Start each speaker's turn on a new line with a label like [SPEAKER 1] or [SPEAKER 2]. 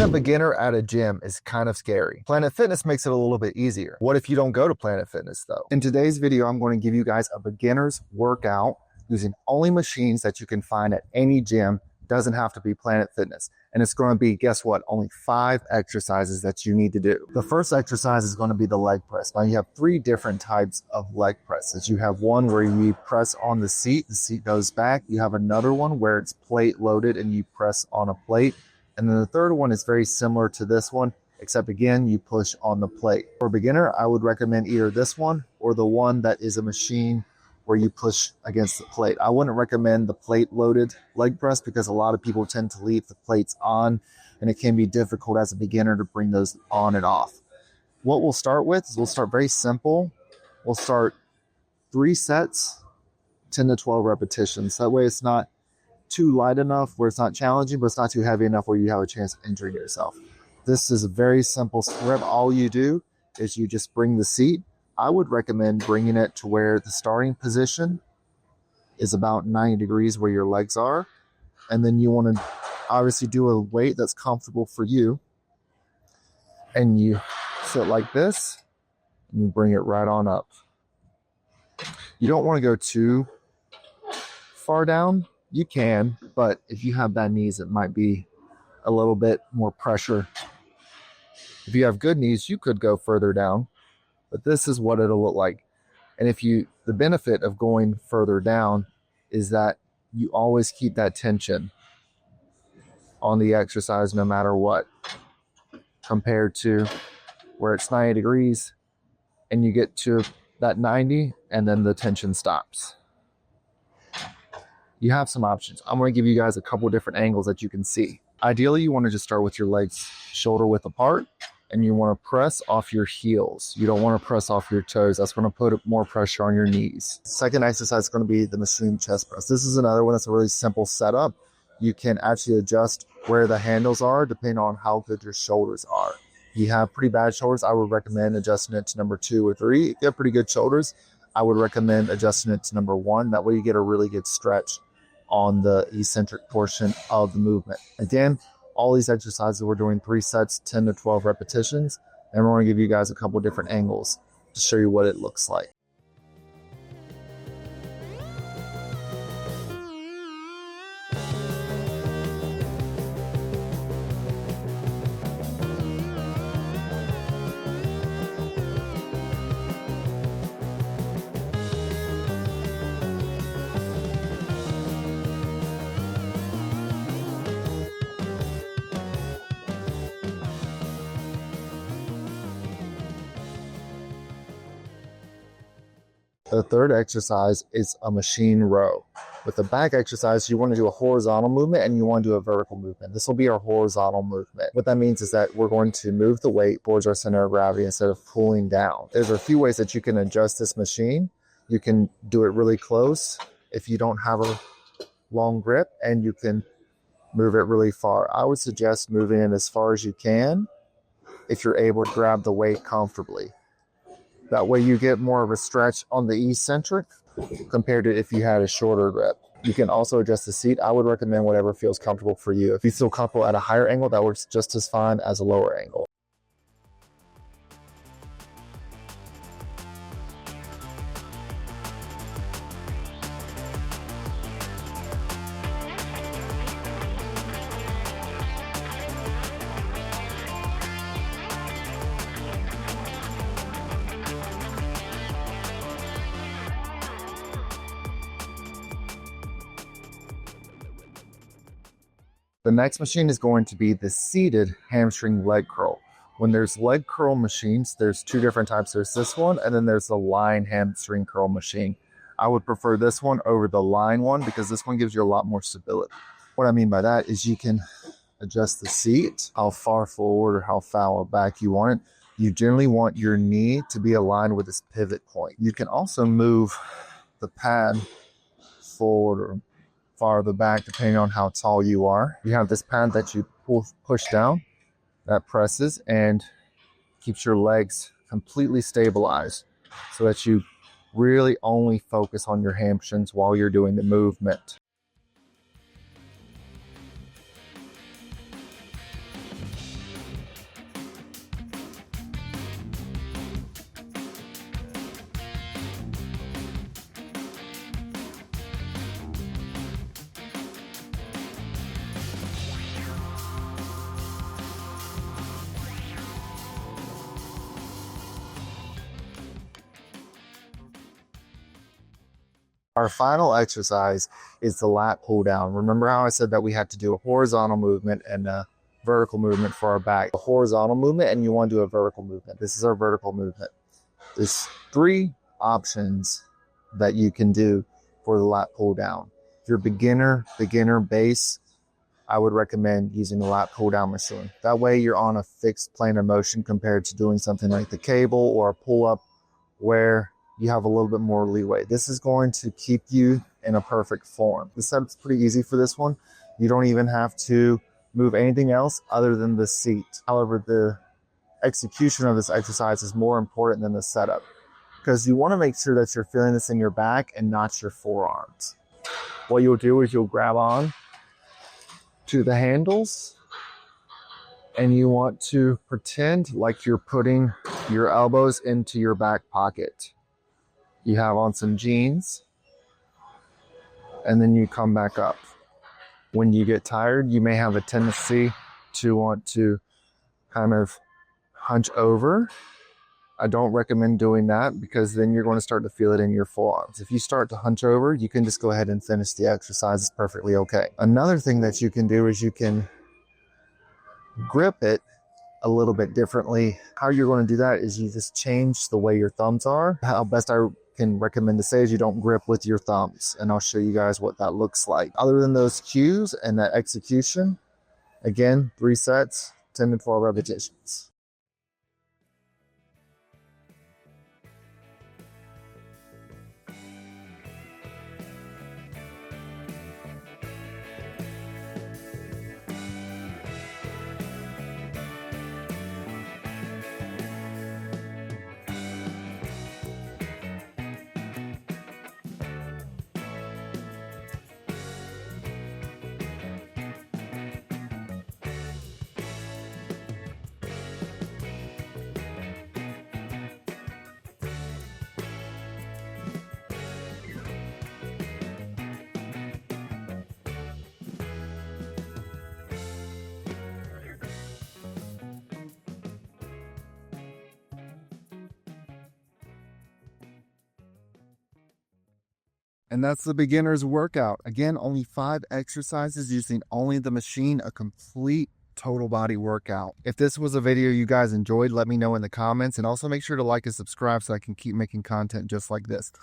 [SPEAKER 1] a beginner at a gym is kind of scary. Planet Fitness makes it a little bit easier. What if you don't go to Planet Fitness though? In today's video, I'm going to give you guys a beginner's workout using only machines that you can find at any gym. Doesn't have to be Planet Fitness. And it's going to be, guess what? Only 5 exercises that you need to do. The first exercise is going to be the leg press. Now you have 3 different types of leg presses. You have one where you press on the seat goes back. You have another one where it's plate loaded and you press on a plate. And then the third one is very similar to this one, except again, you push on the plate. For a beginner, I would recommend either this one or the one that is a machine where you push against the plate. I wouldn't recommend the plate loaded leg press because a lot of people tend to leave the plates on and it can be difficult as a beginner to bring those on and off. What we'll start with is we'll start very simple. We'll start 3 sets, 10 to 12 repetitions. That way it's not too light enough where it's not challenging, but it's not too heavy enough where you have a chance of injuring yourself. This is a very simple rep. All you do is you just bring the seat. I would recommend bringing it to where the starting position is about 90 degrees where your legs are. And then you want to obviously do a weight that's comfortable for you. And you sit like this and you bring it right on up. You don't want to go too far down. You can, but if you have bad knees, it might be a little bit more pressure. If you have good knees, you could go further down, but this is what it'll look like. And the benefit of going further down is that you always keep that tension on the exercise no matter what, compared to where it's 90 degrees and you get to that 90 and then the tension stops. You have some options. I'm going to give you guys a couple different angles that you can see. Ideally, you want to just start with your legs shoulder width apart, and you want to press off your heels. You don't want to press off your toes. That's going to put more pressure on your knees. Second exercise is going to be the machine chest press. This is another one that's a really simple setup. You can actually adjust where the handles are depending on how good your shoulders are. If you have pretty bad shoulders, I would recommend adjusting it to number 2 or 3. If you have pretty good shoulders, I would recommend adjusting it to number 1. That way you get a really good stretch on the eccentric portion of the movement. Again, all these exercises, we're doing 3 sets, 10 to 12 repetitions, and we're going to give you guys a couple different angles to show you what it looks like. The third exercise is a machine row. With the back exercise, you want to do a horizontal movement and you want to do a vertical movement. This will be our horizontal movement. What that means is that we're going to move the weight towards our center of gravity instead of pulling down. There's a few ways that you can adjust this machine. You can do it really close if you don't have a long grip, and you can move it really far. I would suggest moving it as far as you can if you're able to grab the weight comfortably. That way you get more of a stretch on the eccentric compared to if you had a shorter grip. You can also adjust the seat. I would recommend whatever feels comfortable for you. If you feel comfortable at a higher angle, that works just as fine as a lower angle. The next machine is going to be the seated hamstring leg curl. When there's leg curl machines, there's 2 different types. There's this one, and then there's the line hamstring curl machine. I would prefer this one over the line one because this one gives you a lot more stability. What I mean by that is you can adjust the seat, how far forward or how far back you want it. You generally want your knee to be aligned with this pivot point. You can also move the pad forward or farther back depending on how tall you are. You have this pad that you push down, that presses and keeps your legs completely stabilized so that you really only focus on your hamstrings while you're doing the movement. Our final exercise is the lat pull down. Remember how I said that we had to do a horizontal movement and a vertical movement for our back? A horizontal movement, and you want to do a vertical movement. This is our vertical movement. There's 3 options that you can do for the lat pull down. If you're beginner, base, I would recommend using the lat pull down machine. That way you're on a fixed plane of motion compared to doing something like the cable or a pull up where you have a little bit more leeway. This is going to keep you in a perfect form. The setup's pretty easy for this one. You don't even have to move anything else other than the seat. However, the execution of this exercise is more important than the setup, because you want to make sure that you're feeling this in your back and not your forearms. What you'll do is you'll grab on to the handles and you want to pretend like you're putting your elbows into your back pocket. You have on some jeans, and then you come back up. When you get tired, you may have a tendency to want to kind of hunch over. I don't recommend doing that, because then you're going to start to feel it in your forearms. If you start to hunch over, you can just go ahead and finish the exercise. It's perfectly okay. Another thing that you can do is you can grip it a little bit differently. How you're going to do that is you just change the way your thumbs are. How best I can recommend to say is you don't grip with your thumbs, and I'll show you guys what that looks like. Other than those cues and that execution, again, 3 sets, 10 to 12 repetitions. And that's the beginner's workout. Again, only 5 exercises using only the machine, a complete total body workout. If this was a video you guys enjoyed, let me know in the comments, and also make sure to like and subscribe so I can keep making content just like this.